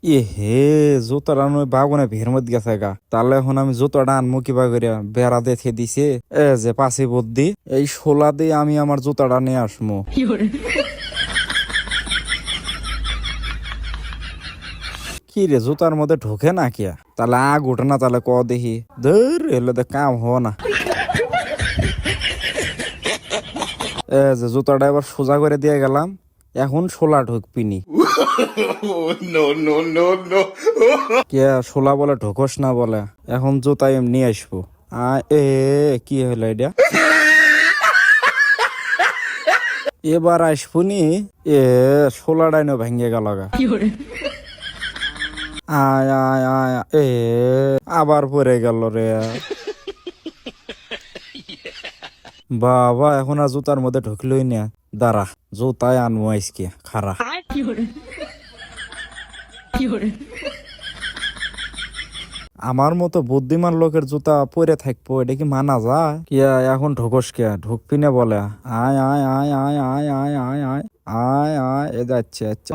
এ হে, জুতাটা নয় বাগুনে ভিড়ের মধ্যে গেছে গা। তাহলে এখন আমি জুতাটা আনমু কিবা করিয়া? বেড়া দেখে দিছে এ যে পাশি বুদ্ধি, এই শোলা দিয়ে আমি আমার জুতাটা নিয়ে আসমু। কি রে, জুতার মধ্যে ঢোকে না কিয়া? তাহলে আগ উঠে না, তাহলে ক দেখি। ধর এলে তো কাম হ না। এ যে জুতাটা এবার সোজা করে দিয়ে গেলাম, এখন শোলা ঢুকবিনি। কে শোলা বলে ঢোকস না বলে, এখন জুতা এমনি আসবো। এ কি হলো এটা? এবার আসবনি। এ শোলাটাই না ভেঙে গেল গা। আয় আয় আয় এ, আবার পরে গেল রে। বাবা, এখন আর জুতার মধ্যে ঢুকলোই না। দাঁড়া, জুতায় আনবো আজকে, খারা। আমার মতো বুদ্ধিমান লোকের জুতা পরে থাকবো, এটা কি মানা যায়? কিয়া এখন ঢোকস কে? ঢুকবি না বলে? আয় আয় আয় আয় আয় আয় আয় আয় আয় আয়, এ যাচ্ছে আচ্ছা।